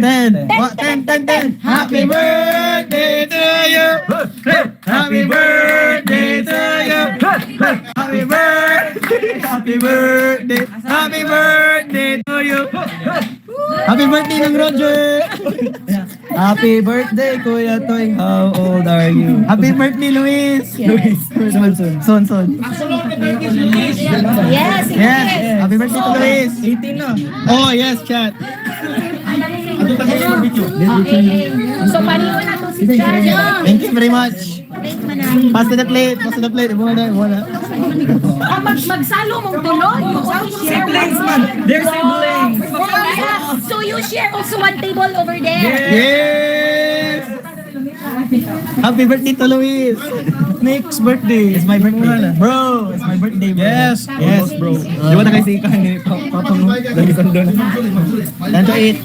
10. 10. Happy birthday to you. Happy birthday to you. Happy birthday. Happy birthday. Happy birthday to you. Happy birthday ng Roger. Happy birthday, Kuya Toy. How old are you? Happy birthday, Luis. Luis. Son. Yes, Yes. Happy birthday to Luis. 18 na. Oh, yes, chat. Okay. So, paniho na to si Jan. Thank you very much. Pass to the plate. Wala. Magsalo mong tulog. Siblings man. They're siblings. So, you share also one table over there. Yes! Happy birthday to Luis. Next birthday. It's my birthday. Bro, it's my birthday, bro. Yes. Yes, Bro. Di ba na kasi ikaw ni Papa mo? Lagi sando na. 10 to 8.